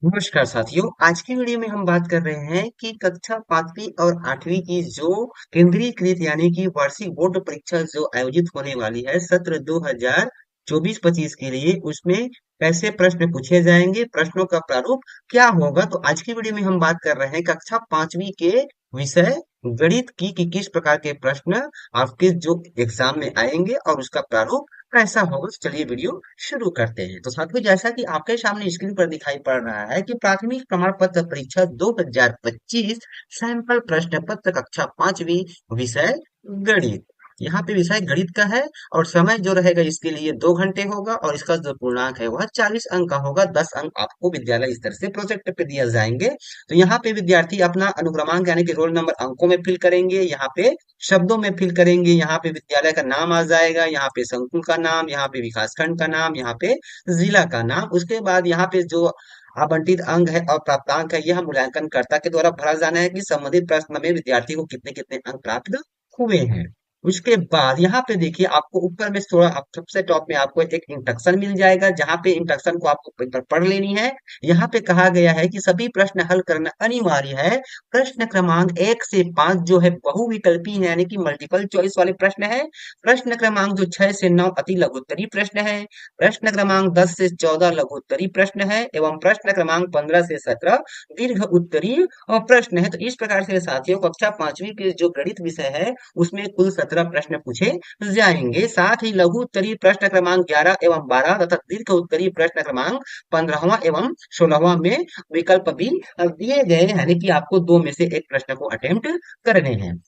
नमस्कार साथियों। आज की वीडियो में हम बात कर रहे हैं कि कक्षा 5वीं और 8वीं की जो केंद्रीकृत यानी कि वार्षिक बोर्ड परीक्षा जो आयोजित होने वाली है सत्र 2024-25 के लिए, उसमें कैसे प्रश्न पूछे जाएंगे, प्रश्नों का प्रारूप क्या होगा। तो आज की वीडियो में हम बात कर रहे हैं कक्षा 5वीं के विषय गणित की कि किस प्रकार के प्रश्न आपके जो एग्जाम में आएंगे और उसका प्रारूप कैसा होगा। तो चलिए वीडियो शुरू करते हैं। तो साथियों, जैसा कि आपके सामने स्क्रीन पर दिखाई पड़ रहा है कि प्राथमिक प्रमाण पत्र परीक्षा 2025 सैंपल प्रश्न पत्र कक्षा 5वीं विषय गणित। यहाँ पे विषय गणित का है और समय जो रहेगा इसके लिए 2 घंटे होगा और इसका जो पूर्णांक है वह 40 अंक का होगा। 10 अंक आपको विद्यालय स्तर से प्रोजेक्ट पे दिया जाएंगे। तो यहाँ पे विद्यार्थी अपना अनुक्रमांक यानी कि रोल नंबर अंकों में फिल करेंगे, यहाँ पे शब्दों में फिल करेंगे, यहाँ पे विद्यालय का नाम आ जाएगा, यहाँ पे संकुल का नाम, यहाँ पे विकासखंड का नाम, यहाँ पे जिला का नाम। उसके बाद यहाँ पे जो आवंटित अंक है और प्राप्तांक है यह मूल्यांकनकर्ता के द्वारा भरा जाना है कि संबंधित प्रश्न में विद्यार्थी को कितने कितने अंक प्राप्त हुए हैं। उसके बाद यहाँ पे देखिए आपको ऊपर में थोड़ा सबसे टॉप में आपको एक इंस्ट्रक्शन मिल जाएगा, जहाँ पे इंस्ट्रक्शन को आपको पेपर पढ़ लेनी है। यहाँ पे कहा गया है कि सभी प्रश्न हल करना अनिवार्य है। प्रश्न क्रमांक 1 से 5 जो है बहुविकल्पी है यानी कि मल्टीपल चॉइस वाले प्रश्न है। प्रश्न क्रमांक जो 6 से 9 अति लघुत्तरी प्रश्न है। प्रश्न क्रमांक 10 से 14 लघुत्तरी प्रश्न है एवं प्रश्न क्रमांक 15 से 17 दीर्घ उत्तरी प्रश्न है। तो इस प्रकार से साथियों कक्षा 5वीं के जो गणित विषय है उसमें कुल 17 प्रश्न पूछे जाएंगे। साथ ही लघु उत्तरीय प्रश्न क्रमांक 11 एवं 12 तथा दीर्घ उत्तरीय प्रश्न क्रमांक 15वां एवं 16वां में विकल्प भी दिए गए हैं, यानी कि आपको दो में से एक प्रश्न को अटेम्प्ट करने हैं।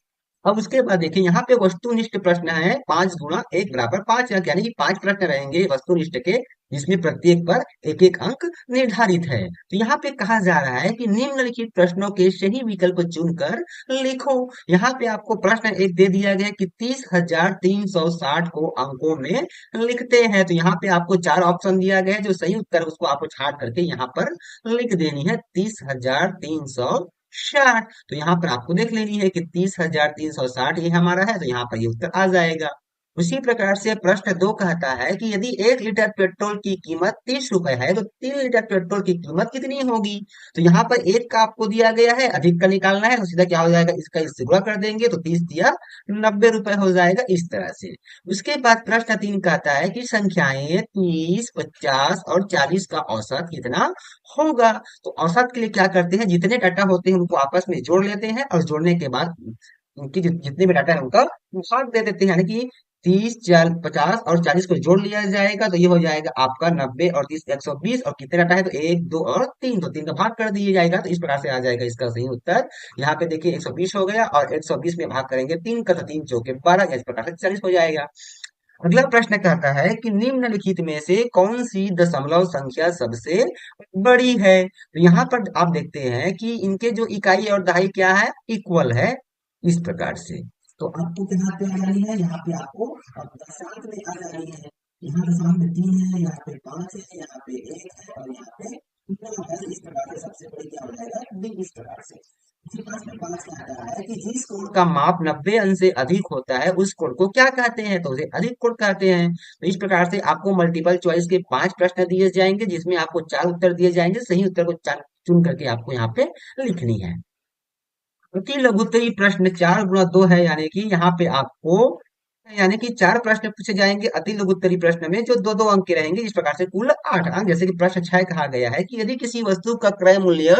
अब उसके बाद देखिए यहाँ पे वस्तुनिष्ठ प्रश्न है 5 गुणा 1 बराबर 5 अंक, यानी कि 5 प्रश्न रहेंगे वस्तुनिष्ठ के, जिसमें प्रत्येक पर एक एक अंक निर्धारित है। तो यहाँ पे कहा जा रहा है कि निम्नलिखित प्रश्नों के सही विकल्प चुनकर लिखो। यहाँ पे आपको प्रश्न एक दे दिया गया है कि 30,360 को अंकों में लिखते हैं। तो यहाँ पे आपको चार ऑप्शन दिया गया है, जो सही उत्तर है उसको आपको छाट करके यहाँ पर लिख देनी है 30,360। तो यहाँ पर आपको देख लेनी है कि 30,360 ये हमारा है, तो यहाँ पर ये उत्तर आ जाएगा। उसी प्रकार से प्रश्न 2 कहता है कि यदि 1 लीटर पेट्रोल की कीमत 30 रुपए है तो 3 लीटर पेट्रोल की कीमत कितनी होगी। तो यहाँ पर एक का आपको दिया गया है, अधिक का निकालना है, तो सीधा क्या हो जाएगा, इसका इससे गुणा कर देंगे तो 30 या 90 रुपए हो जाएगा, इस तरह से। उसके बाद प्रश्न 3 कहता है कि संख्याएं 30, 50 और 40 का औसत कितना होगा। तो औसत के लिए क्या करते हैं, जितने डाटा होते हैं उनको आपस में जोड़ लेते हैं और जोड़ने के बाद उनकी जितने भी डाटा है उनका भाग दे देते हैं, यानी कि 30, 50 और 40 को जोड़ लिया जाएगा तो ये हो जाएगा आपका 90 और 30 120। और कितने डाटा है तो 1 2 और 3, तो 3 का भाग कर दिया जाएगा। तो इस प्रकार से आ जाएगा इसका सही उत्तर। यहाँ पे देखिए 120 हो गया और 120 में भाग करेंगे 3 का, तो 3 चौके 12, इस प्रकार से 40 हो जाएगा। अगला प्रश्न कहता है कि निम्नलिखित में से कौन सी दशमलव संख्या सबसे बड़ी है। तो यहाँ पर आप देखते हैं कि इनके जो इकाई और दहाई क्या है, इक्वल है, इस प्रकार से। तो आपको यहाँ पे आ जानी है, यहाँ पे आपको अब दशमलव में आ जानी है। यहाँ दशमलव में 3 है, यहाँ पे 5 है, यहाँ पे 1 है और यहाँ पे 9 है। इस प्रकार से सबसे बड़ी क्या हो जाएगा, डी, इस प्रकार से। इसी प्रश्न 5 कहता है कि जिस कोण का माप 90 अंश से अधिक होता है उस कोण को क्या कहते हैं, तो उसे अधिक कोण कहते हैं। तो इस प्रकार से आपको मल्टीपल चॉइस के 5 प्रश्न दिए जाएंगे, जिसमें आपको 4 उत्तर दिए जाएंगे। सही उत्तर को चुन करके आपको यहाँ पे लिखनी है। अति लघुत्तरी प्रश्न 4 गुणा 2 है, यानी कि यहाँ पे आपको यानी कि 4 प्रश्न पूछे जाएंगे अति लघुत्तरी प्रश्न में, जो दो दो अंक के रहेंगे। इस प्रकार से कुल 8 अंक। जैसे कि प्रश्न 6 कहा गया है कि यदि किसी वस्तु का क्रय मूल्य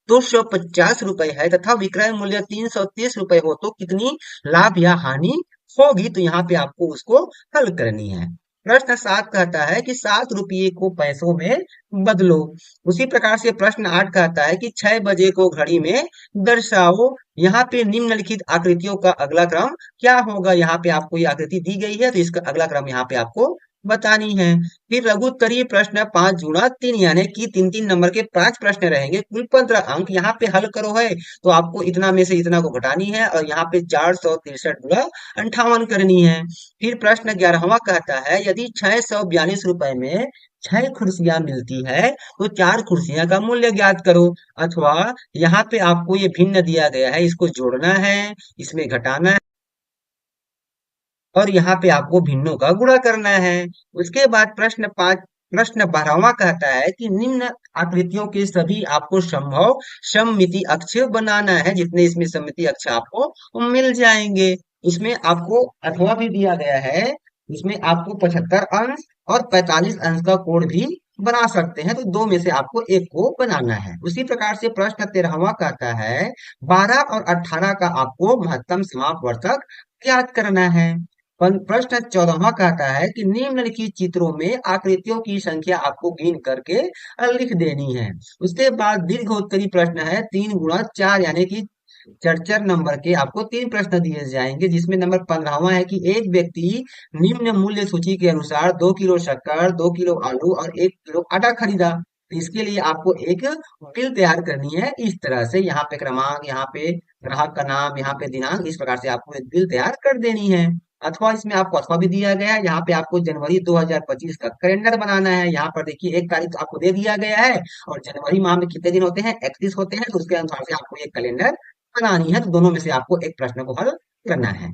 250 रुपए है तथा विक्रय मूल्य 330 रुपए हो तो कितनी लाभ या हानि होगी। तो यहाँ पे आपको उसको हल करनी है। प्रश्न 7 कहता है कि 7 रुपये को पैसों में बदलो। उसी प्रकार से प्रश्न 8 कहता है कि 6 बजे को घड़ी में दर्शाओ। यहाँ पे निम्नलिखित आकृतियों का अगला क्रम क्या होगा। यहाँ पे आपको ये आकृति दी गई है, तो इसका अगला क्रम यहाँ पे आपको बतानी है। फिर लघुत्तरीय प्रश्न 5 गुणा 3, यानी कि 3 3 नंबर के 5 प्रश्न रहेंगे, कुल 15 अंक। यहाँ पे हल करो है तो आपको इतना में से इतना को घटानी है और यहाँ पे 463 गुणा 58 करनी है। फिर प्रश्न 11वां कहता है यदि 642 रुपए में 6 कुर्सियां मिलती है तो 4 कुर्सियां का मूल्य ज्ञात करो। अथवा यहाँ पे आपको ये भिन्न दिया गया है, इसको जोड़ना है, इसमें घटाना है और यहाँ पे आपको भिन्नों का गुणा करना है। उसके बाद प्रश्न प्रश्न 12वां कहता है कि निम्न आकृतियों के सभी आपको संभव सममिति अक्ष बनाना है। जितने इसमें सममिति अक्ष आपको मिल जाएंगे, इसमें आपको अथवा भी दिया गया है। इसमें आपको 75 अंश और 45 अंश का कोण भी बना सकते हैं, तो दो में से आपको एक को बनाना है। उसी प्रकार से प्रश्न 13वां कहता है 12 और 18 का आपको महत्तम समापवर्तक ज्ञात करना है। प्रश्न 14वां कहता है कि निम्नलिखित चित्रों में आकृतियों की संख्या आपको गिन करके लिख देनी है। उसके बाद दीर्घोत्तरी प्रश्न है 3 गुणा 4, यानी कि चर नंबर के आपको तीन प्रश्न दिए जाएंगे, जिसमें नंबर 15वां है कि एक व्यक्ति निम्न मूल्य सूची के अनुसार 2 किलो शक्कर, 2 किलो आलू और 1 किलो आटा खरीदा। तो इसके लिए आपको एक बिल तैयार करनी है। इस तरह से यहाँ पे क्रमांक, यहाँ पे ग्राहक का नाम, यहाँ पे दिनांक, इस प्रकार से आपको एक बिल तैयार कर देनी है। अथवा इसमें आपको अथवा भी दिया गया है। यहाँ पे आपको जनवरी 2025 का कैलेंडर बनाना है। यहाँ पर देखिए 1 तारीख तो आपको दे दिया गया है, और जनवरी माह में कितने दिन होते हैं, 31 होते हैं। तो उसके अनुसार से आपको एक कैलेंडर बनानी है। तो दोनों में से आपको एक प्रश्न को हल करना है।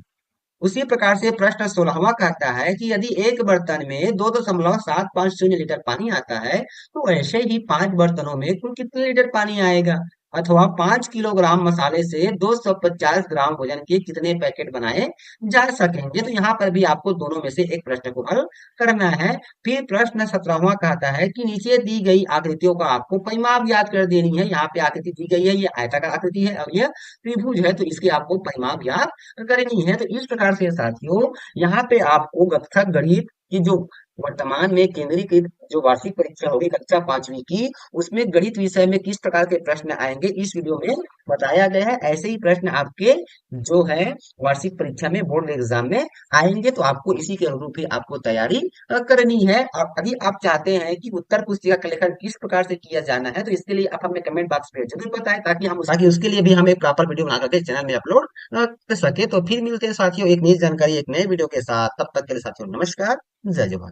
उसी प्रकार से प्रश्न 16वां कहता है कि यदि एक बर्तन में 2.750 लीटर पानी आता है, तो ऐसे ही 5 बर्तनों में कुल कितने लीटर पानी आएगा। अथवा 5 किलोग्राम मसाले से 250 ग्राम वजन के कितने पैकेट बनाए जा सकेंगे। तो यहाँ पर भी आपको दोनों में से एक प्रश्न को हल करना है। फिर प्रश्न 17वां कहता है कि नीचे दी गई आकृतियों का आपको परिमाप याद कर देनी है। यहाँ पे आकृति दी गई है, ये आयताकार आकृति है और ये त्रिभुज है, तो इसके आपको परिमाप याद करनी है। तो इस प्रकार से साथियों, यहाँ पे आपको गणित गणित की जो वर्तमान में केंद्रीकृत जो वार्षिक परीक्षा होगी कक्षा 5वीं की, उसमें गणित विषय में किस प्रकार के प्रश्न आएंगे इस वीडियो में बताया गया है। ऐसे ही प्रश्न आपके जो है वार्षिक परीक्षा में, बोर्ड एग्जाम में आएंगे। तो आपको इसी के अनुरूप ही आपको तैयारी करनी है। और यदि आप चाहते हैं कि उत्तर पुस्तिका का लेखन किस प्रकार से किया जाना है, तो इसके लिए आप हमें कमेंट बॉक्स में जरूर बताएं, ताकि उसके लिए भी हम एक प्रॉपर वीडियो बना करके चैनल में अपलोड कर सके। तो फिर मिलते हैं साथियों एक नई जानकारी, एक नए वीडियो के साथ। तब तक के लिए साथियों नमस्कार, जय जवान।